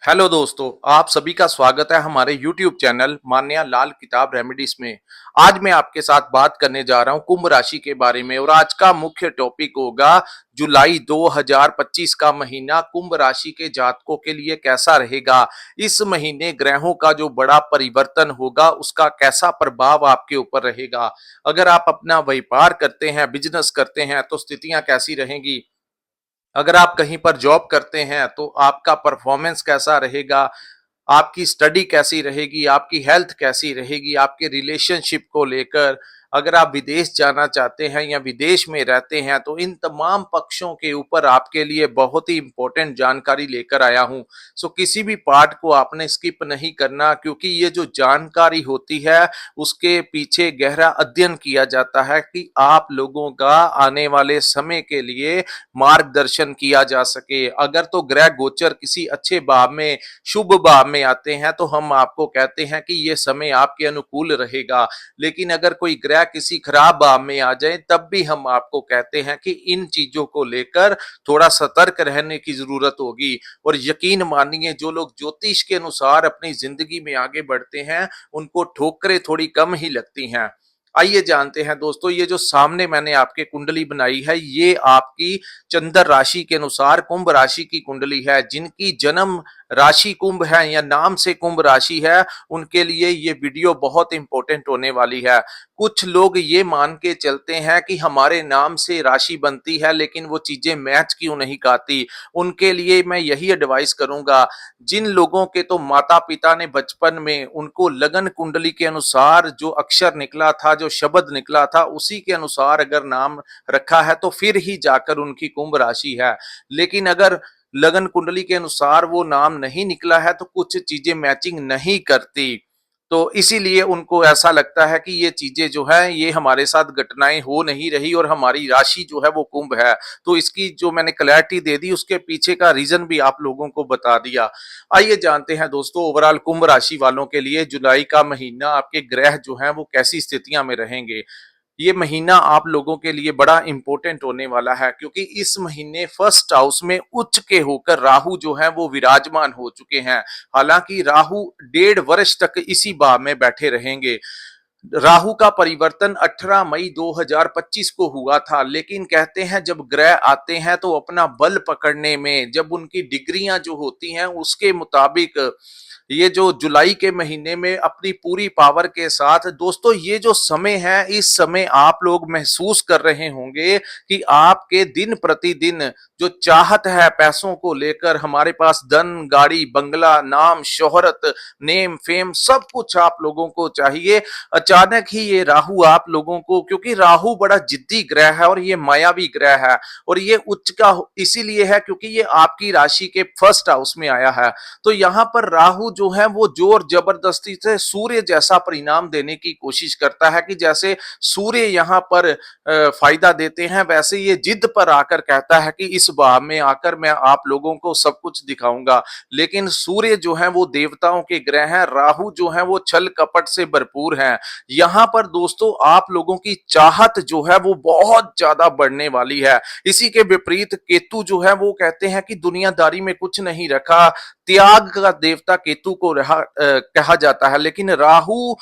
Hello दोस्तों, आप सभी का स्वागत है हमारे YouTube चैनल मान्या लाल किताब रेमेडीज में। आज मैं आपके साथ बात करने जा रहा हूं कुंभ राशि के बारे में और आज का मुख्य टॉपिक होगा जुलाई 2025 का महीना कुंभ राशि के जातकों के लिए कैसा रहेगा। इस महीने ग्रहों का जो बड़ा परिवर्तन होगा उसका कैसा प्रभाव आपके ऊपर रहेगा। अगर आप अपना व्यापार करते हैं, बिजनेस करते हैं तो स्थितियां कैसी रहेंगी। अगर आप कहीं पर जॉब करते हैं तो आपका परफॉर्मेंस कैसा रहेगा, आपकी स्टडी कैसी रहेगी, आपकी हेल्थ कैसी रहेगी, आपके रिलेशनशिप को लेकर। अगर आप विदेश जाना चाहते हैं या विदेश में रहते हैं तो इन तमाम पक्षों के ऊपर आपके लिए बहुत ही इंपॉर्टेंट जानकारी लेकर आया हूं। सो किसी भी पार्ट को आपने स्किप नहीं करना, क्योंकि ये जो जानकारी होती है उसके पीछे गहरा अध्ययन किया जाता है कि आप लोगों का आने वाले समय के लिए मार्गदर्शन किया जा सके। अगर तो ग्रह गोचर किसी अच्छे भाव में, शुभ भाव में आते हैं तो हम आपको कहते हैं कि ये समय आपके अनुकूल रहेगा। लेकिन अगर कोई ग्रह किसी खराब भाव में आ जाए तब भी हम आपको कहते हैं कि इन चीजों को लेकर थोड़ा सतर्क रहने की जरूरत होगी। और यकीन मानिए, जो लोग ज्योतिष के अनुसार अपनी जिंदगी में आगे बढ़ते हैं उनको ठोकरें थोड़ी कम ही लगती हैं। आइए जानते हैं दोस्तों, ये जो सामने मैंने आपके कुंडली बनाई है ये आपकी चंद्र राशि के अनुसार कुंभ राशि की कुंडली है। जिनकी जन्म राशि कुंभ है या नाम से कुंभ राशि है उनके लिए ये वीडियो बहुत इंपॉर्टेंट होने वाली है। कुछ लोग ये मान के चलते हैं कि हमारे नाम से राशि बनती है लेकिन वो चीजें मैच क्यों नहीं खाती। उनके लिए मैं यही एडवाइस करूंगा, जिन लोगों के तो माता पिता ने बचपन में उनको लगन कुंडली के अनुसार जो अक्षर निकला था, जो शब्द निकला था उसी के अनुसार अगर नाम रखा है तो फिर ही जाकर उनकी कुंभ राशि है। लेकिन अगर लगन कुंडली के अनुसार वो नाम नहीं निकला है तो कुछ चीजें मैचिंग नहीं करती। तो इसीलिए उनको ऐसा लगता है कि ये चीजें जो है ये हमारे साथ घटनाएं हो नहीं रही और हमारी राशि जो है वो कुंभ है। तो इसकी जो मैंने क्लैरिटी दे दी उसके पीछे का रीजन भी आप लोगों को बता दिया। आइए जानते हैं दोस्तों, ओवरऑल कुंभ राशि वालों के लिए जुलाई का महीना आपके ग्रह जो हैं वो कैसी स्थितियां में रहेंगे। ये महीना आप लोगों के लिए बड़ा इंपॉर्टेंट होने वाला है, क्योंकि इस महीने फर्स्ट हाउस में उच्च के होकर राहु जो है वो विराजमान हो चुके हैं। हालांकि राहु 1.5 वर्ष तक इसी भाव में बैठे रहेंगे। राहु का परिवर्तन 18 मई 2025 को हुआ था, लेकिन कहते हैं जब ग्रह आते हैं तो अपना बल पकड़ने में, जब उनकी डिग्रियां जो होती हैं उसके मुताबिक ये जो जुलाई के महीने में अपनी पूरी पावर के साथ दोस्तों ये जो समय है इस समय आप लोग महसूस कर रहे होंगे कि आपके दिन प्रतिदिन जो चाहत है पैसों को लेकर, हमारे पास धन, गाड़ी, बंगला, नाम, शोहरत, नेम, फेम सब कुछ आप लोगों को चाहिए। अचानक ही ये राहु आप लोगों को, क्योंकि राहु बड़ा जिद्दी ग्रह है और ये मायावी ग्रह है और ये उच्च का इसीलिए है क्योंकि ये आपकी राशि के फर्स्ट हाउस में आया है। तो यहाँ पर राहु जो है वो जोर जबरदस्ती से सूर्य जैसा परिणाम देने की कोशिश करता है कि जैसे सूर्य यहाँ पर फायदा देते हैं वैसे ये जिद पर आकर कहता है कि इस भाव में आकर मैं आप लोगों को सब कुछ दिखाऊंगा। लेकिन सूर्य जो है वो देवताओं के ग्रह हैं, राहु जो है वो छल कपट से भरपूर है। यहाँ पर दोस्तों आप लोगों की चाहत जो है वो बहुत ज्यादा बढ़ने वाली है। इसी के विपरीत केतु जो है वो कहते हैं कि दुनियादारी में कुछ नहीं रखा, त्याग का देवता केतु को कहा जाता है। लेकिन राहु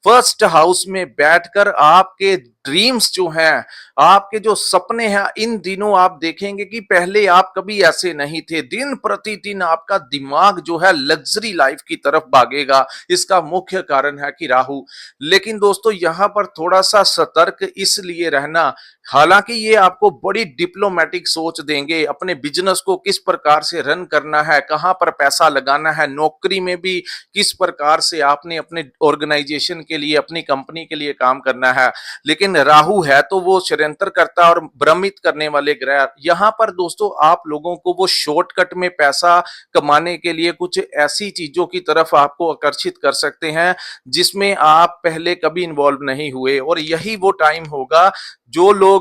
फर्स्ट हाउस में बैठकर आपके ड्रीम्स जो हैं, आपके जो सपने हैं, इन दिनों आप देखेंगे कि पहले आप कभी ऐसे नहीं थे। दिन प्रतिदिन आपका दिमाग जो है लग्जरी लाइफ की तरफ भागेगा। इसका मुख्य कारण है कि राहु। लेकिन दोस्तों यहाँ पर थोड़ा सा सतर्क इसलिए रहना, हालांकि ये आपको बड़ी डिप्लोमेटिक सोच देंगे, अपने बिजनेस को किस प्रकार से रन करना है, कहां पर पैसा लगाना है, नौकरी में भी किस प्रकार से आपने अपने ऑर्गेनाइजेशन के लिए, अपनी कंपनी के लिए काम करना है। लेकिन राहु है तो वो षड्यंत्र करता और भ्रमित करने वाले ग्रह। यहाँ पर दोस्तों आप लोगों को वो शॉर्टकट में पैसा कमाने के लिए कुछ ऐसी चीजों की तरफ आपको आकर्षित कर सकते हैं जिसमें आप पहले कभी इन्वॉल्व नहीं हुए। और यही वो टाइम होगा जो लोग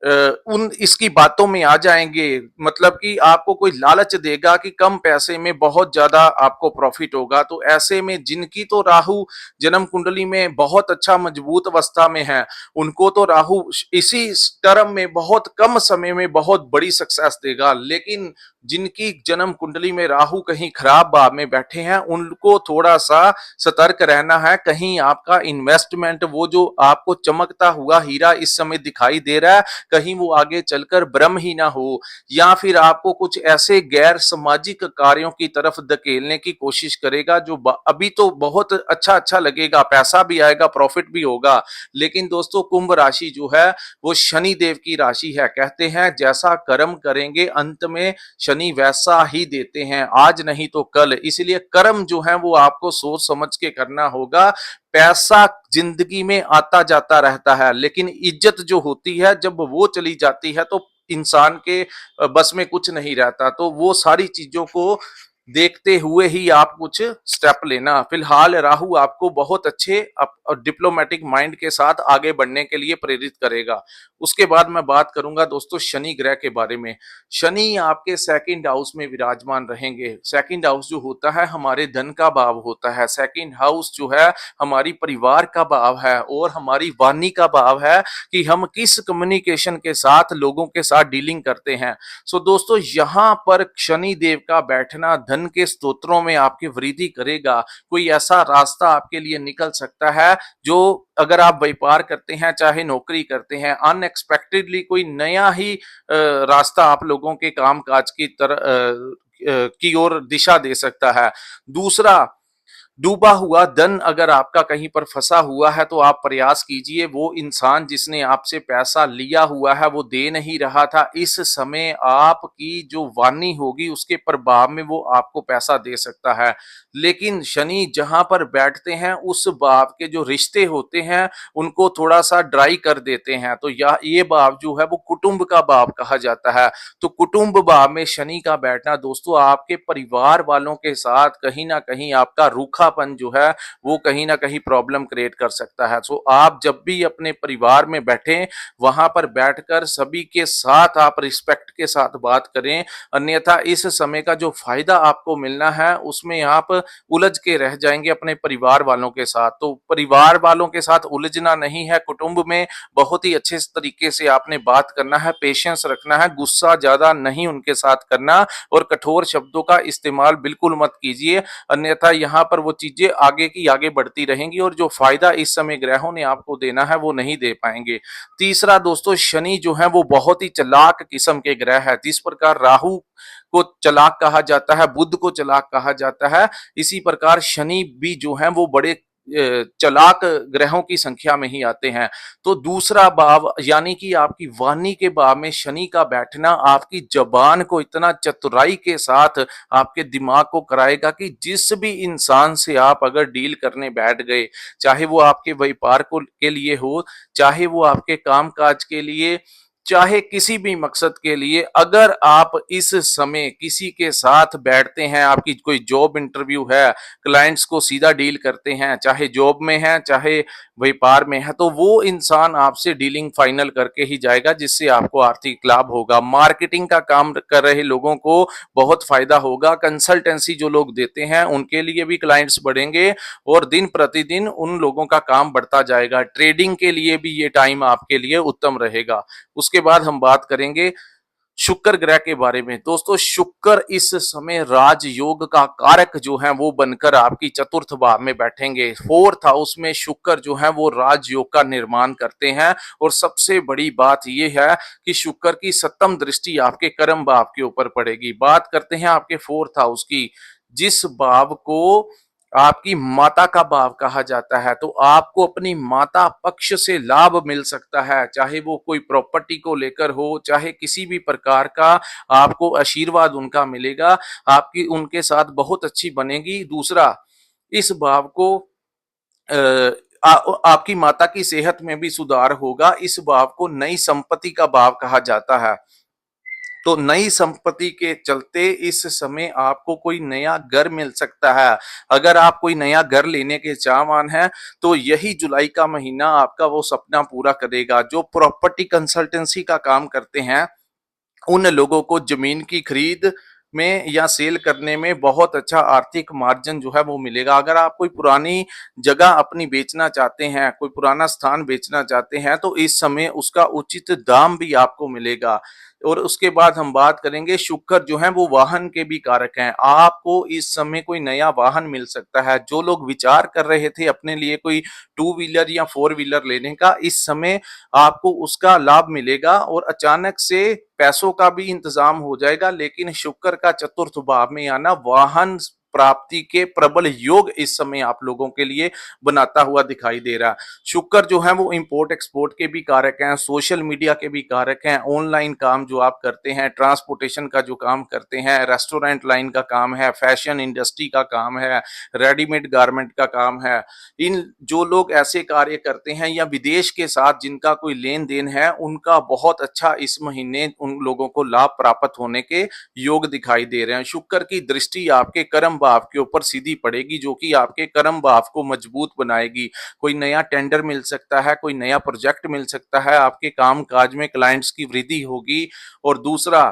उन इसकी बातों में आ जाएंगे, मतलब कि आपको कोई लालच देगा कि कम पैसे में बहुत ज्यादा आपको प्रॉफिट होगा। तो ऐसे में जिनकी तो राहु जन्म कुंडली में बहुत अच्छा मजबूत अवस्था में है उनको तो राहु इसी टर्म में बहुत कम समय में बहुत बड़ी सक्सेस देगा। लेकिन जिनकी जन्म कुंडली में राहु कहीं खराब भाव में बैठे हैं, उनको थोड़ा सा सतर्क रहना है। कहीं आपका इन्वेस्टमेंट, वो जो आपको चमकता हुआ हीरा इस समय दिखाई दे रहा है, कहीं वो आगे चलकर ब्रह्म ही ना हो, या फिर आपको कुछ ऐसे गैर सामाजिक कार्यों की तरफ धकेलने की कोशिश करेगा जो अभी तो बहुत अच्छा अच्छा लगेगा, पैसा भी आएगा, प्रॉफिट भी होगा। लेकिन दोस्तों, कुंभ राशि जो है वो शनि देव की राशि है। कहते हैं जैसा कर्म करेंगे अंत में शनि वैसा ही देते हैं, आज नहीं तो कल। इसलिए कर्म जो है वो आपको सोच समझ के करना होगा। पैसा जिंदगी में आता जाता रहता है, लेकिन इज्जत जो होती है जब वो चली जाती है तो इंसान के बस में कुछ नहीं रहता। तो वो सारी चीजों को देखते हुए ही आप कुछ स्टेप लेना। फिलहाल राहु आपको बहुत अच्छे डिप्लोमेटिक माइंड के साथ आगे बढ़ने के लिए प्रेरित करेगा। उसके बाद मैं बात करूंगा दोस्तों शनि ग्रह के बारे में। शनि आपके सेकंड हाउस में विराजमान रहेंगे। सेकंड हाउस जो होता है हमारे धन का भाव होता है। सेकंड हाउस जो है हमारी परिवार का भाव है और हमारी वाणी का भाव है कि हम किस कम्युनिकेशन के साथ लोगों के साथ डीलिंग करते हैं। सो दोस्तों, यहाँ पर शनि देव का बैठना धन के स्तोत्रों में आपकी वृद्धि करेगा। कोई ऐसा रास्ता आपके लिए निकल सकता है जो, अगर आप व्यापार करते हैं चाहे नौकरी करते हैं, अनएक्सपेक्टेडली कोई नया ही रास्ता आप लोगों के काम काज की तरह की ओर दिशा दे सकता है। दूसरा, डूबा हुआ धन अगर आपका कहीं पर फंसा हुआ है तो आप प्रयास कीजिए, वो इंसान जिसने आपसे पैसा लिया हुआ है वो दे नहीं रहा था, इस समय आपकी जो वाणी होगी उसके प्रभाव में वो आपको पैसा दे सकता है। लेकिन शनि जहां पर बैठते हैं उस भाव के जो रिश्ते होते हैं उनको थोड़ा सा ड्राई कर देते हैं। तो ये भाव जो है वो कुटुंब का भाव कहा जाता है। तो कुटुंब भाव में शनि का बैठना दोस्तों आपके परिवार वालों के साथ कहीं ना कहीं आपका रूखापन जो है वो कहीं ना कहीं प्रॉब्लम क्रिएट कर सकता है। सो आप जब भी अपने परिवार में बैठें, वहां पर बैठकर सभी के साथ आप रिस्पेक्ट के साथ बात करें, अन्यथा इस समय का जो फायदा आपको मिलना है उसमें आप उलझ के रह जाएंगे अपने परिवार वालों के साथ। तो परिवार वालों के साथ उलझना नहीं है, कुटुंब में बहुत ही अच्छे तरीके से आपने बात करना है, पेशेंस रखना है, गुस्सा ज्यादा नहीं उनके साथ करना और कठोर शब्दों का इस्तेमाल बिल्कुल मत कीजिए, अन्यथा यहाँ पर वो चीजें आगे की आगे बढ़ती रहेंगी और जो फायदा इस समय ग्रहों ने आपको देना है वो नहीं दे पाएंगे। तीसरा दोस्तों, शनि जो है वो बहुत ही चालाक किस्म के ग्रह है। जिस प्रकार राहु को चालाक कहा जाता है, बुध को चालाक कहा जाता है, इसी प्रकार शनि भी जो है वो बड़े चालाक ग्रहों की संख्या में ही आते हैं। तो दूसरा भाव यानी कि आपकी वाणी के भाव में शनि का बैठना आपकी जबान को इतना चतुराई के साथ आपके दिमाग को कराएगा कि जिस भी इंसान से आप अगर डील करने बैठ गए, चाहे वो आपके व्यापार को के लिए हो, चाहे वो आपके काम काज के लिए, चाहे किसी भी मकसद के लिए, अगर आप इस समय किसी के साथ बैठते हैं, आपकी कोई जॉब इंटरव्यू है, क्लाइंट्स को सीधा डील करते हैं, चाहे जॉब में है चाहे व्यापार में है, तो वो इंसान आपसे डीलिंग फाइनल करके ही जाएगा जिससे आपको आर्थिक लाभ होगा। मार्केटिंग का काम कर रहे लोगों को बहुत फायदा होगा। कंसल्टेंसी जो लोग देते हैं उनके लिए भी क्लाइंट्स बढ़ेंगे और दिन प्रतिदिन उन लोगों का काम बढ़ता जाएगा। ट्रेडिंग के लिए भी ये टाइम आपके लिए उत्तम रहेगा। उसके बाद हम बात करेंगे शुक्र ग्रह के बारे में। दोस्तों, शुक्र इस समय राजयोग का कारक जो है वो बनकर आपकी चतुर्थ भाव में बैठेंगे। फोर्थ हाउस में शुक्र जो है वो राजयोग का निर्माण करते हैं और सबसे बड़ी बात ये है कि शुक्र की सप्तम दृष्टि आपके कर्म भाव के ऊपर पड़ेगी। बात करते हैं आपके फोर्थ हाउस की, जिस भाव को आपकी माता का भाव कहा जाता है। तो आपको अपनी माता पक्ष से लाभ मिल सकता है, चाहे वो कोई प्रॉपर्टी को लेकर हो, चाहे किसी भी प्रकार का आपको आशीर्वाद उनका मिलेगा, आपकी उनके साथ बहुत अच्छी बनेगी। दूसरा, इस भाव को आपकी माता की सेहत में भी सुधार होगा। इस भाव को नई संपत्ति का भाव कहा जाता है। तो नई संपत्ति के चलते इस समय आपको कोई नया घर मिल सकता है। अगर आप कोई नया घर लेने के चाहवान हैं तो यही जुलाई का महीना आपका वो सपना पूरा करेगा। जो प्रॉपर्टी कंसल्टेंसी का काम करते हैं उन लोगों को जमीन की खरीद में या सेल करने में बहुत अच्छा आर्थिक मार्जिन जो है वो मिलेगा। अगर आप कोई पुरानी जगह अपनी बेचना चाहते हैं, कोई पुराना स्थान बेचना चाहते हैं, तो इस समय उसका उचित दाम भी आपको मिलेगा। और उसके बाद हम बात करेंगे शुक्र जो है वो वाहन के भी कारक हैं। आपको इस समय कोई नया वाहन मिल सकता है। जो लोग विचार कर रहे थे अपने लिए कोई टू व्हीलर या फोर व्हीलर लेने का, इस समय आपको उसका लाभ मिलेगा और अचानक से पैसों का भी इंतजाम हो जाएगा। लेकिन शुक्र का चतुर्थ भाव में आना वाहन प्राप्ति के प्रबल योग इस समय आप लोगों के लिए बनाता हुआ दिखाई दे रहा है। शुक्र जो है वो इंपोर्ट एक्सपोर्ट के भी कारक हैं, सोशल मीडिया के भी कारक हैं, ऑनलाइन काम जो आप करते हैं, ट्रांसपोर्टेशन का जो काम करते हैं, रेस्टोरेंट लाइन का काम है, फैशन इंडस्ट्री का काम है, रेडीमेड गारमेंट का काम है। इन जो लोग ऐसे कार्य करते हैं या विदेश के साथ जिनका कोई लेन देन है, उनका बहुत अच्छा इस महीने उन लोगों को लाभ प्राप्त होने के योग दिखाई दे रहे हैं। शुक्र की दृष्टि आपके कर्म भाव के ऊपर सीधी पड़ेगी, जो कि आपके कर्म भाव को मजबूत बनाएगी। कोई नया टेंडर मिल सकता है, कोई नया प्रोजेक्ट मिल सकता है, आपके काम काज में क्लाइंट्स की वृद्धि होगी। और दूसरा,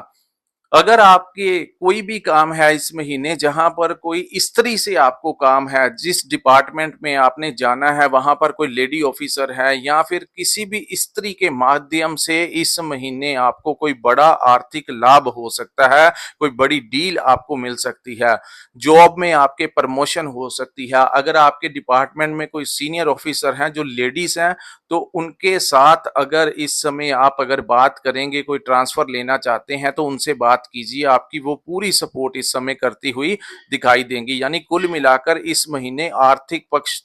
अगर आपके कोई भी काम है इस महीने जहां पर कोई स्त्री से आपको काम है, जिस डिपार्टमेंट में आपने जाना है वहां पर कोई लेडी ऑफिसर है या फिर किसी भी स्त्री के माध्यम से इस महीने आपको कोई बड़ा आर्थिक लाभ हो सकता है, कोई बड़ी डील आपको मिल सकती है, जॉब में आपके प्रमोशन हो सकती है। अगर आपके डिपार्टमेंट में कोई सीनियर ऑफिसर हैं जो लेडीज हैं, तो उनके साथ अगर इस समय आप अगर बात करेंगे, कोई ट्रांसफर लेना चाहते हैं तो उनसे बात कीजिए, आपकी वो पूरी सपोर्ट इस समय करती हुई दिखाई देंगी। यानी कुल मिलाकर इस महीने आर्थिक पक्ष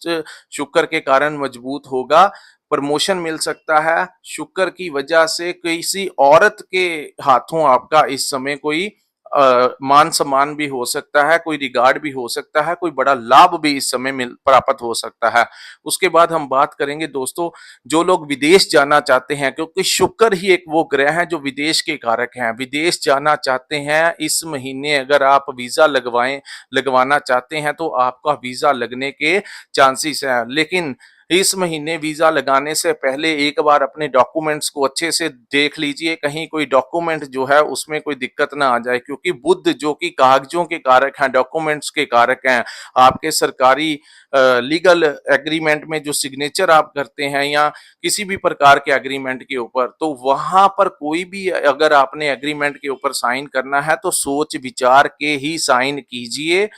शुक्र के कारण मजबूत होगा, प्रमोशन मिल सकता है। शुक्र की वजह से किसी औरत के हाथों आपका इस समय कोई मान सम्मान भी हो सकता है, कोई रिगार्ड भी हो सकता है, कोई बड़ा लाभ भी इस समय मिल प्राप्त हो सकता है। उसके बाद हम बात करेंगे दोस्तों, जो लोग विदेश जाना चाहते हैं, क्योंकि शुक्र ही एक वो ग्रह है जो विदेश के कारक हैं। विदेश जाना चाहते हैं इस महीने, अगर आप वीजा लगवाना चाहते हैं तो आपका वीजा लगने के चांसेस हैं। लेकिन इस महीने वीजा लगाने से पहले एक बार अपने डॉक्यूमेंट्स को अच्छे से देख लीजिए, कहीं कोई डॉक्यूमेंट जो है उसमें कोई दिक्कत ना आ जाए, क्योंकि बुध जो कि कागजों के कारक हैं, डॉक्यूमेंट्स के कारक हैं, आपके सरकारी लीगल एग्रीमेंट में जो सिग्नेचर आप करते हैं या किसी भी प्रकार के एग्रीमेंट के ऊपर, तो वहां पर कोई भी अगर आपने एग्रीमेंट के ऊपर साइन करना है तो सोच विचार के ही साइन कीजिए।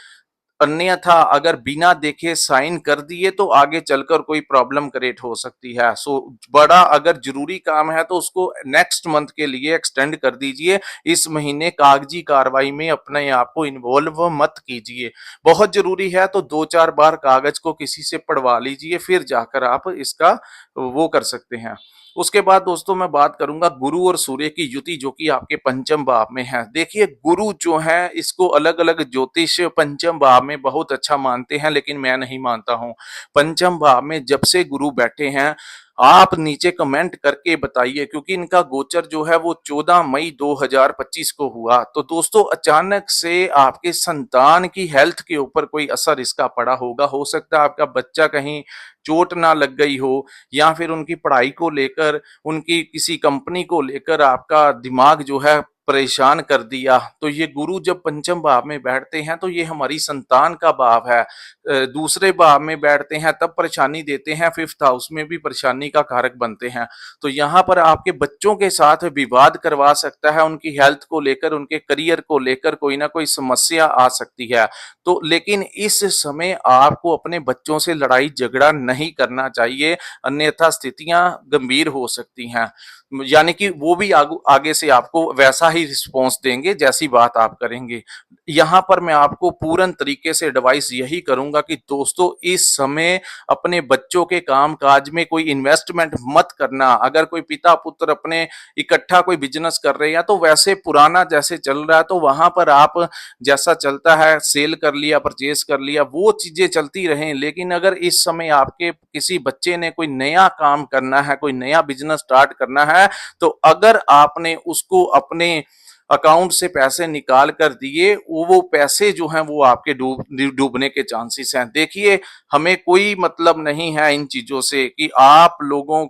अन्यथा अगर बिना देखे साइन कर दिए तो आगे चलकर कोई प्रॉब्लम क्रिएट हो सकती है। सो बड़ा अगर जरूरी काम है तो उसको नेक्स्ट मंथ के लिए एक्सटेंड कर दीजिए। इस महीने कागजी कार्रवाई में अपने आप को इन्वॉल्व मत कीजिए। बहुत जरूरी है तो 2-4 बार कागज को किसी से पढ़वा लीजिए, फिर जाकर आप इसका वो कर सकते हैं। उसके बाद दोस्तों मैं बात करूंगा गुरु और सूर्य की युति, जो कि आपके पंचम भाव में है। देखिए, गुरु जो है इसको अलग अलग ज्योतिष पंचम भाव में बहुत अच्छा मानते हैं, लेकिन मैं नहीं मानता हूं। पंचम भाव में जब से गुरु बैठे हैं, आप नीचे कमेंट करके बताइए, क्योंकि इनका गोचर जो है वो 14 मई 2025 को हुआ। तो दोस्तों, अचानक से आपके संतान की हेल्थ के ऊपर कोई असर इसका पड़ा होगा। हो सकता है आपका बच्चा कहीं चोट ना लग गई हो, या फिर उनकी पढ़ाई को लेकर, उनकी किसी कंपनी को लेकर आपका दिमाग जो है परेशान कर दिया। तो ये गुरु जब पंचम भाव में बैठते हैं तो ये हमारी संतान का भाव है। दूसरे भाव में बैठते हैं तब परेशानी देते हैं, फिफ्थ हाउस में भी परेशानी का कारक बनते हैं। तो यहाँ पर आपके बच्चों के साथ विवाद करवा सकता है, उनकी हेल्थ को लेकर, उनके करियर को लेकर कोई ना कोई समस्या आ सकती है। तो लेकिन इस समय आपको अपने बच्चों से लड़ाई झगड़ा नहीं करना चाहिए, अन्यथा स्थितियां गंभीर हो सकती हैं। यानी कि वो भी आगे से आपको वैसा ही रिस्पॉन्स देंगे जैसी बात आप करेंगे। यहाँ पर मैं आपको पूर्ण तरीके से एडवाइस यही करूंगा कि दोस्तों, इस समय अपने बच्चों के काम काज में कोई इन्वेस्टमेंट मत करना। अगर कोई पिता पुत्र अपने इकट्ठा कोई बिजनेस कर रहे हैं तो वैसे पुराना जैसे चल रहा है तो वहां पर आप जैसा चलता है, सेल कर लिया, परचेज कर लिया, वो चीजें चलती रहें। लेकिन अगर इस समय आपके किसी बच्चे ने कोई नया काम करना है, कोई नया बिजनेस स्टार्ट करना है, तो अगर आपने उसको अपने अकाउंट से पैसे निकाल कर दिए, वो पैसे जो हैं वो आपके डूबने के चांसेस हैं। देखिए, हमें कोई मतलब नहीं है इन चीजों से कि आप लोगों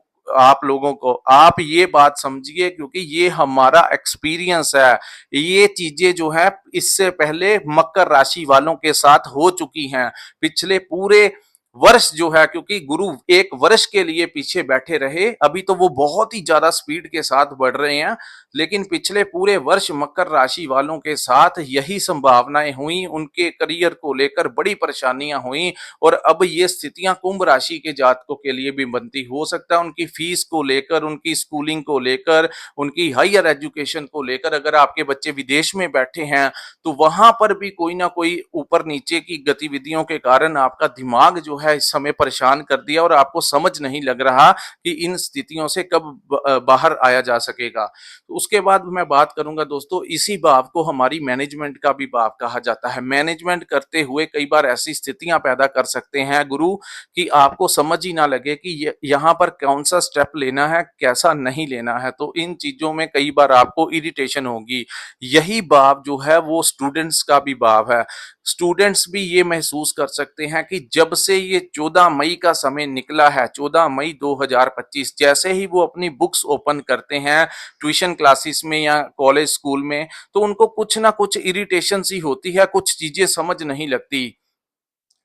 को आप ये बात समझिए, क्योंकि ये हमारा एक्सपीरियंस है। ये चीजें जो है इससे पहले मकर राशि वालों के साथ हो चुकी हैं। पिछले पूरे वर्ष जो है, क्योंकि गुरु एक वर्ष के लिए पीछे बैठे रहे, अभी तो वो बहुत ही ज्यादा स्पीड के साथ बढ़ रहे हैं, लेकिन पिछले पूरे वर्ष मकर राशि वालों के साथ यही संभावनाएं हुई, उनके करियर को लेकर बड़ी परेशानियां हुई। और अब ये स्थितियां कुंभ राशि के जातकों के लिए भी बनती, हो सकता है उनकी फीस को लेकर, उनकी स्कूलिंग को लेकर, उनकी हायर एजुकेशन को लेकर, अगर आपके बच्चे विदेश में बैठे हैं तो वहां पर भी कोई ना कोई ऊपर नीचे की गतिविधियों के कारण आपका दिमाग जो है इस समय परेशान कर दिया, और आपको समझ नहीं लग रहा कि इन स्थितियों से कब बाहर आया जा सकेगा। तो उसके बाद मैं बात करूंगा दोस्तों, इसी भाव को हमारी मैनेजमेंट का भी भाव कहा जाता है। मैनेजमेंट करते हुए कई बार ऐसी स्थितियां पैदा कर सकते हैं गुरु कि आपको समझ ही ना लगे कि यहाँ पर कौन सा स्टेप लेना है, कैसा नहीं लेना है। तो इन चीजों में कई बार आपको इरिटेशन होगी। यही भाव जो है वो स्टूडेंट्स का भी भाव है। स्टूडेंट्स भी ये महसूस कर सकते हैं कि जब से ये 14 मई का समय निकला है, 14 मई 2025, जैसे ही वो अपनी बुक्स ओपन करते हैं ट्यूशन क्लासेस में या कॉलेज स्कूल में, तो उनको कुछ ना कुछ इरिटेशन सी होती है, कुछ चीजें समझ नहीं लगती।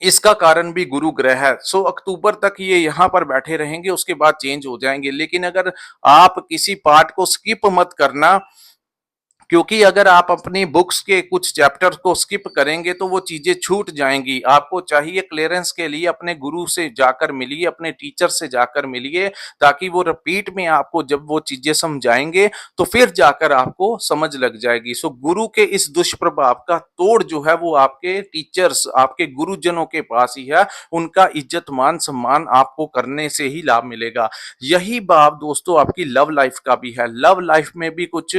इसका कारण भी गुरु ग्रह है। सो अक्टूबर तक ये यहाँ पर बैठे रहेंगे, उसके बाद चेंज हो जाएंगे। लेकिन अगर आप किसी पार्ट को स्किप मत करना, क्योंकि अगर आप अपनी बुक्स के कुछ चैप्टर को स्किप करेंगे तो वो चीजें छूट जाएंगी। आपको चाहिए क्लियरेंस के लिए अपने गुरु से जाकर मिलिए, अपने टीचर से जाकर मिलिए, ताकि वो रिपीट में आपको जब वो चीजें समझाएंगे तो फिर जाकर आपको समझ लग जाएगी। सो गुरु के इस दुष्प्रभाव का तोड़ जो है वो आपके टीचर्स, आपके गुरुजनों के पास ही है। उनका इज्जत मान सम्मान आपको करने से ही लाभ मिलेगा। यही बात दोस्तों आपकी लव लाइफ का भी है। लव लाइफ में भी कुछ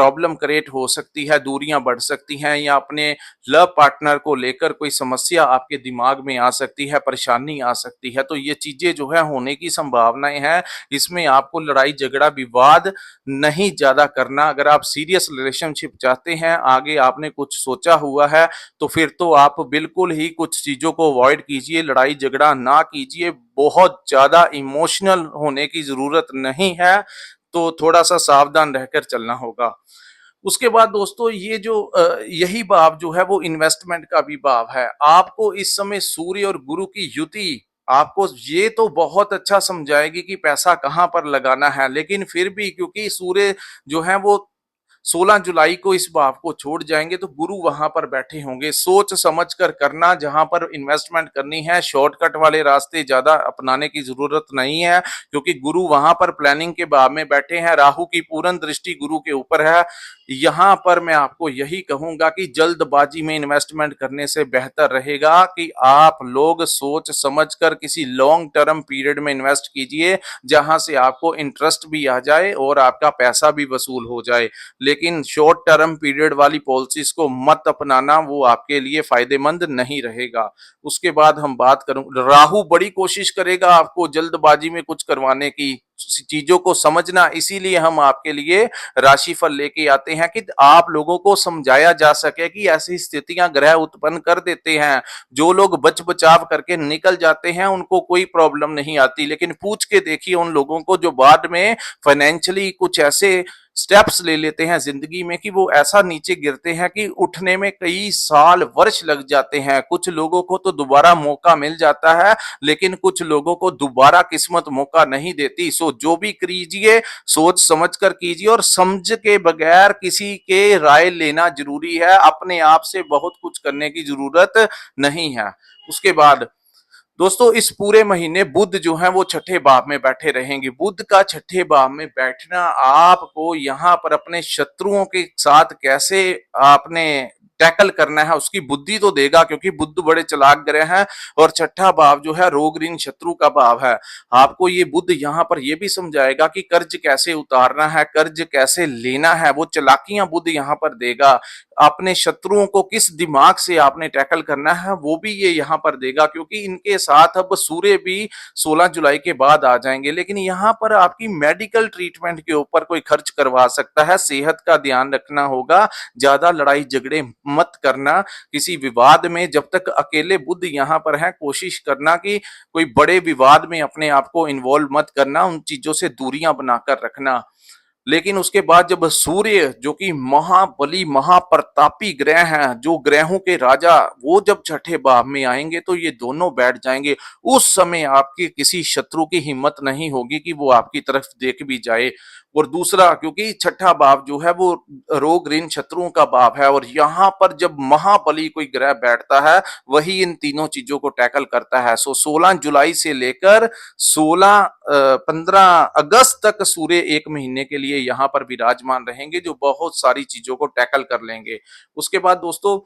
प्रॉब्लम क्रिएट हो सकती है, दूरियां बढ़ सकती हैं, या अपने लव पार्टनर को लेकर कोई समस्या आपके दिमाग में आ सकती है, परेशानी आ सकती है। तो ये चीजें जो है होने की संभावनाएं हैं। इसमें आपको लड़ाई झगड़ा विवाद नहीं ज्यादा करना। अगर आप सीरियस रिलेशनशिप चाहते हैं, आगे आपने कुछ सोचा हुआ है, तो फिर तो आप बिल्कुल ही कुछ चीजों को अवॉइड कीजिए, लड़ाई झगड़ा ना कीजिए। बहुत ज्यादा इमोशनल होने की जरूरत नहीं है, तो थोड़ा सा सावधान रहकर चलना होगा। उसके बाद दोस्तों ये जो यही भाव जो है वो इन्वेस्टमेंट का भी भाव है। आपको इस समय सूर्य और गुरु की युति आपको ये तो बहुत अच्छा समझाएगी कि पैसा कहाँ पर लगाना है, लेकिन फिर भी क्योंकि सूर्य जो है वो 16 जुलाई को इस भाव को छोड़ जाएंगे, तो गुरु वहां पर बैठे होंगे। सोच समझ कर करना, जहां पर इन्वेस्टमेंट करनी है, शॉर्टकट वाले रास्ते ज्यादा अपनाने की जरूरत नहीं है, क्योंकि गुरु वहां पर प्लानिंग के भाव में बैठे हैं। राहु की पूर्ण दृष्टि गुरु के ऊपर है। यहां पर मैं आपको यही कहूंगा कि जल्दबाजी में इन्वेस्टमेंट करने से बेहतर रहेगा कि आप लोग सोच समझकर किसी लॉन्ग टर्म पीरियड में इन्वेस्ट कीजिए, जहां से आपको इंटरेस्ट भी आ जाए और आपका पैसा भी वसूल हो जाए। लेकिन शॉर्ट टर्म पीरियड वाली पॉलिसीज को मत अपनाना, वो आपके लिए फायदेमंद नहीं रहेगा। उसके बाद हम बात करूं, राहु बड़ी कोशिश करेगा आपको जल्दबाजी में कुछ करवाने की, चीजों को समझना। इसीलिए हम आपके लिए राशिफल लेके आते हैं कि आप लोगों को समझाया जा सके कि ऐसी स्थितियां ग्रह उत्पन्न कर देते हैं। जो लोग बच बचाव करके निकल जाते हैं उनको कोई प्रॉब्लम नहीं आती, लेकिन पूछ के देखिए उन लोगों को जो बाद में फाइनेंशियली कुछ ऐसे स्टेप्स ले लेते हैं जिंदगी में कि वो ऐसा नीचे गिरते हैं कि उठने में कई साल वर्ष लग जाते हैं। कुछ लोगों को तो दोबारा मौका मिल जाता है, लेकिन कुछ लोगों को दोबारा किस्मत मौका नहीं देती। सो जो भी कीजिए सोच समझ कर कीजिए, और समझ के बगैर किसी के राय लेना जरूरी है। अपने आप से बहुत कुछ करने की जरूरत नहीं है। उसके बाद दोस्तों इस पूरे महीने बुध जो है वो छठे भाव में बैठे रहेंगे। बुध का छठे भाव में बैठना आपको यहाँ पर अपने शत्रुओं के साथ कैसे आपने टैकल करना है उसकी बुद्धि तो देगा, क्योंकि बुध बड़े चालाक ग्रह हैं। और छठा भाव जो है रोग ऋण शत्रु का भाव है। आपको ये बुध यहाँ पर ये भी समझाएगा कि कर्ज कैसे उतारना है, कर्ज कैसे लेना है, वो चालाकियां बुध यहाँ पर देगा। अपने शत्रुओं को किस दिमाग से आपने टैकल करना है वो भी ये यहाँ पर देगा, क्योंकि इनके साथ अब सूर्य भी 16 जुलाई के बाद आ जाएंगे। लेकिन यहाँ पर आपकी मेडिकल ट्रीटमेंट के ऊपर कोई खर्च करवा सकता है, सेहत का ध्यान रखना होगा। ज्यादा लड़ाई झगड़े मत करना किसी विवाद में। जब तक अकेले बुध यहाँ पर है, कोशिश करना कि कोई बड़े विवाद में अपने आप को इन्वॉल्व मत करना, उन चीजों से दूरियां बनाकर रखना। लेकिन उसके बाद जब सूर्य जो कि महाबली महाप्रतापी ग्रह हैं, जो ग्रहों के राजा, वो जब छठे भाव में आएंगे तो ये दोनों बैठ जाएंगे। उस समय आपके किसी शत्रु की हिम्मत नहीं होगी कि वो आपकी तरफ देख भी जाए। और दूसरा, क्योंकि छठा भाव जो है वो रोग ऋण शत्रुओं का भाव है, और यहाँ पर जब महाबली कोई ग्रह बैठता है वही इन तीनों चीजों को टैकल करता है। सो 16 जुलाई से लेकर 15 अगस्त तक सूर्य एक महीने के लिए यहाँ पर विराजमान रहेंगे, जो बहुत सारी चीजों को टैकल कर लेंगे। उसके बाद दोस्तों,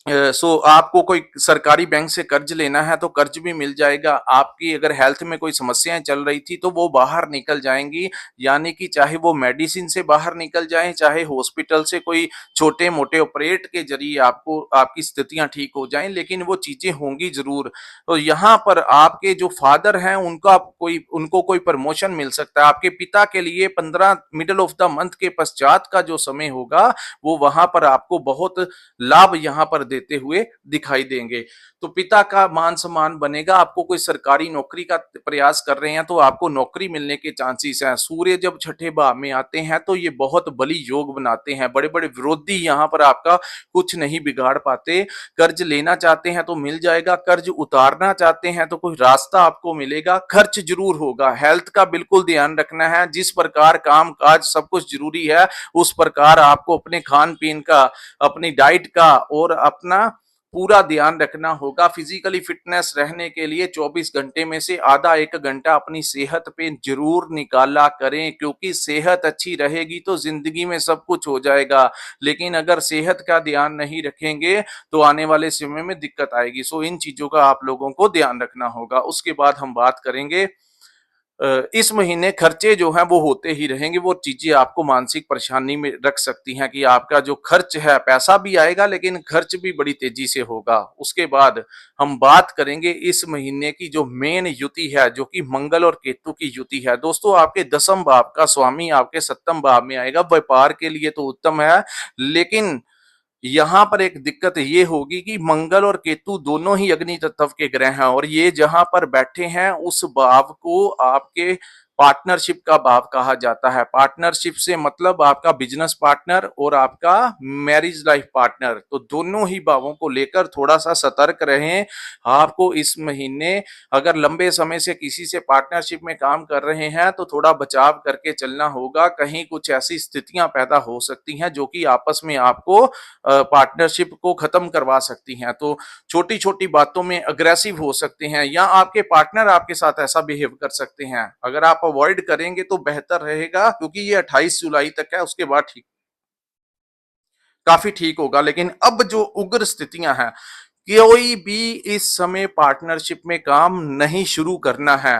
सो आपको कोई सरकारी बैंक से कर्ज लेना है तो कर्ज भी मिल जाएगा। आपकी अगर हेल्थ में कोई समस्याएं चल रही थी तो वो बाहर निकल जाएंगी, यानी कि चाहे वो मेडिसिन से बाहर निकल जाएं, चाहे हॉस्पिटल से कोई छोटे मोटे ऑपरेट के जरिए आपको आपकी स्थितियां ठीक हो जाएं, लेकिन वो चीजें होंगी जरूर। तो यहाँ पर आपके जो फादर हैं उनको कोई प्रमोशन मिल सकता है। आपके पिता के लिए 15 मिडल ऑफ द मंथ के पश्चात का जो समय होगा वो वहां पर आपको बहुत लाभ यहां पर देते हुए दिखाई देंगे। तो पिता का मान सम्मान बनेगा। आपको कोई सरकारी नौकरी का प्रयास कर रहे हैं तो आपको नौकरी मिलने के चांसेस हैं। सूर्य जब छठे भाव में आते हैं तो ये बहुत बली योग बनाते हैं। बड़े बड़े विरोधी यहाँ पर आपका कुछ नहीं बिगाड़ पाते। कर्ज लेना चाहते हैं तो मिल जाएगा, कर्ज उतारना चाहते हैं तो कोई रास्ता आपको मिलेगा। खर्च जरूर होगा, हेल्थ का बिल्कुल ध्यान रखना है। जिस प्रकार काम काज सब कुछ जरूरी है, उस प्रकार आपको अपने खान पीन का, अपनी डाइट का और अपना पूरा ध्यान रखना होगा। फिजिकली फिटनेस रहने के लिए 24 घंटे में से आधा एक घंटा अपनी सेहत पे जरूर निकाला करें, क्योंकि सेहत अच्छी रहेगी तो जिंदगी में सब कुछ हो जाएगा। लेकिन अगर सेहत का ध्यान नहीं रखेंगे तो आने वाले समय में दिक्कत आएगी। सो इन चीजों का आप लोगों को ध्यान रखना होगा। उसके बाद हम बात करेंगे, इस महीने खर्चे जो हैं वो होते ही रहेंगे। वो चीजें आपको मानसिक परेशानी में रख सकती हैं कि आपका जो खर्च है, पैसा भी आएगा लेकिन खर्च भी बड़ी तेजी से होगा। उसके बाद हम बात करेंगे इस महीने की जो मेन युति है, जो कि मंगल और केतु की युति है। दोस्तों, आपके दसम भाव का स्वामी आपके सप्तम भाव में आएगा। व्यापार के लिए तो उत्तम है, लेकिन यहां पर एक दिक्कत ये होगी कि मंगल और केतु दोनों ही अग्नि तत्व के ग्रह हैं, और ये जहां पर बैठे हैं उस भाव को आपके पार्टनरशिप का भाव कहा जाता है। पार्टनरशिप से मतलब आपका बिजनेस पार्टनर और आपका मैरिज लाइफ पार्टनर। तो दोनों ही भावों को लेकर थोड़ा सा सतर्क रहें। आपको इस महीने अगर लंबे समय से किसी से पार्टनरशिप में काम कर रहे हैं तो थोड़ा बचाव करके चलना होगा। कहीं कुछ ऐसी स्थितियां पैदा हो सकती हैं जो कि आपस में आपको पार्टनरशिप को खत्म करवा सकती हैं। तो छोटी छोटी बातों में अग्रेसिव हो सकते हैं, या आपके पार्टनर आपके साथ ऐसा बिहेव कर सकते हैं। अगर आप अवॉइड करेंगे तो बेहतर रहेगा, क्योंकि ये 28 जुलाई तक है, उसके बाद ठीक काफी ठीक होगा। लेकिन अब जो उग्र स्थितियां हैं, कोई भी इस समय पार्टनरशिप में काम नहीं शुरू करना है।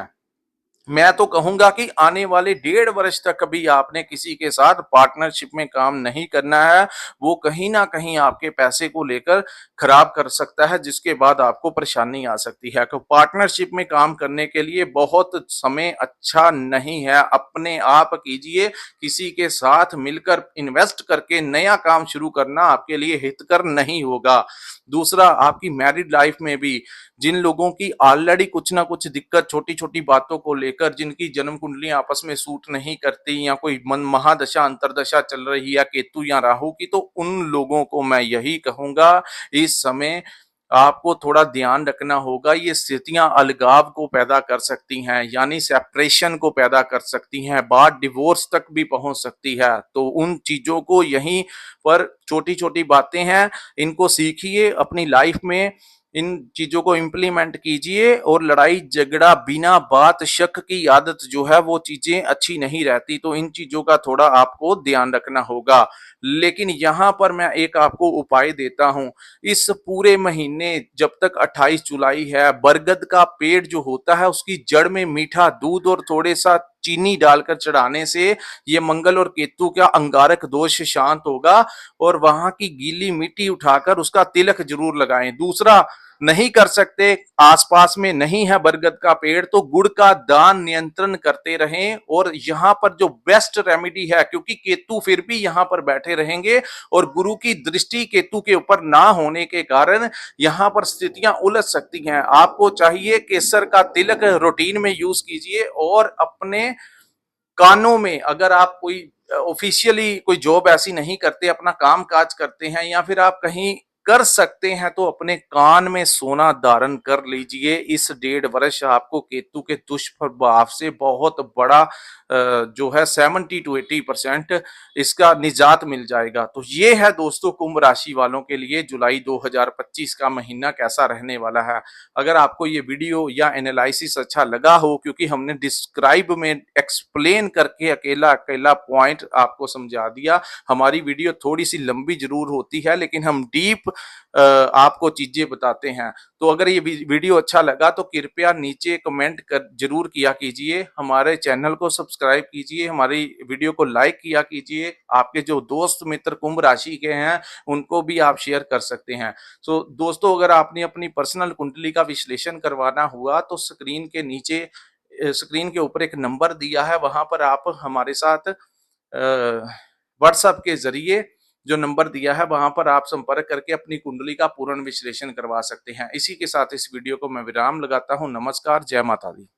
मैं तो कहूंगा कि आने वाले 1.5 वर्ष तक कभी आपने किसी के साथ पार्टनरशिप में काम नहीं करना है। वो कहीं ना कहीं आपके पैसे को लेकर खराब कर सकता है, जिसके बाद आपको परेशानी आ सकती है। तो पार्टनरशिप में काम करने के लिए बहुत समय अच्छा नहीं है। अपने आप कीजिए, किसी के साथ मिलकर इन्वेस्ट करके नया काम शुरू करना आपके लिए हितकर नहीं होगा। दूसरा, आपकी मैरिड लाइफ में भी जिन लोगों की ऑलरेडी कुछ ना कुछ दिक्कत छोटी छोटी बातों को लेकर, जिनकी जन्म कुंडली आपस में सूट नहीं करती, या कोई मन महादशा अंतरदशा चल रही है केतु या राहु की, तो उन लोगों को मैं यही कहूंगा, इस समय आपको थोड़ा ध्यान रखना होगा। ये स्थितियां अलगाव को पैदा कर सकती हैं, यानी सेपरेशन को पैदा कर सकती हैं, बात डिवोर्स तक भी पहुंच सकती है। तो उन चीजों को, यहीं पर छोटी छोटी बातें हैं, इनको सीखिए, अपनी लाइफ में इन चीजों को इंप्लीमेंट कीजिए। और लड़ाई झगड़ा बिना बात शक की आदत जो है वो चीजें अच्छी नहीं रहती। तो इन चीजों का थोड़ा आपको ध्यान रखना होगा। लेकिन यहां पर मैं एक आपको उपाय देता हूं। इस पूरे महीने जब तक 28 जुलाई है, बरगद का पेड़ जो होता है उसकी जड़ में मीठा दूध और थोड़े सा चीनी डालकर चढ़ाने से ये मंगल और केतु का अंगारक दोष शांत होगा। और वहां की गीली मिट्टी उठाकर उसका तिलक जरूर लगाएं। दूसरा, नहीं कर सकते, आसपास में नहीं है बरगद का पेड़, तो गुड़ का दान नियंत्रण करते रहें। और यहाँ पर जो बेस्ट रेमेडी है, क्योंकि केतु फिर भी यहाँ पर बैठे रहेंगे और गुरु की दृष्टि केतु के ऊपर ना होने के कारण यहाँ पर स्थितियां उलझ सकती हैं। आपको चाहिए केसर का तिलक रूटीन में यूज कीजिए और अपने कानों में अगर आप कोई ऑफिशियली कोई जॉब ऐसी नहीं करते, अपना काम काज करते हैं या फिर आप कहीं कर सकते हैं तो अपने कान में सोना धारण कर लीजिए। इस 1.5 वर्ष आपको केतु के दुष्प्रभाव से बहुत बड़ा जो है 70 to 80% इसका निजात मिल जाएगा। तो ये है दोस्तों कुंभ राशि वालों के लिए जुलाई 2025 का महीना कैसा रहने वाला है। अगर आपको ये वीडियो या एनालिसिस अच्छा लगा हो, क्योंकि हमने डिस्क्राइब में एक्सप्लेन करके अकेला अकेला पॉइंट आपको समझा दिया। हमारी वीडियो थोड़ी सी लंबी जरूर होती है लेकिन हम डीप आपको चीजें बताते हैं। तो अगर ये वीडियो अच्छा लगा तो कृपया नीचे कमेंट कर जरूर किया कीजिए, हमारे चैनल को सब्सक्राइब कीजिए, हमारी वीडियो को लाइक किया कीजिए। आपके जो दोस्त मित्र कुंभ राशि के हैं उनको भी आप शेयर कर सकते हैं। सो दोस्तों, अगर आपने अपनी पर्सनल कुंडली का विश्लेषण करवाना हुआ तो स्क्रीन के नीचे स्क्रीन के ऊपर एक नंबर दिया है, वहां पर आप हमारे साथ व्हाट्सएप के जरिए जो नंबर दिया है वहां पर आप संपर्क करके अपनी कुंडली का पूर्ण विश्लेषण करवा सकते हैं। इसी के साथ इस वीडियो को मैं विराम लगाता हूं। नमस्कार, जय माता दी।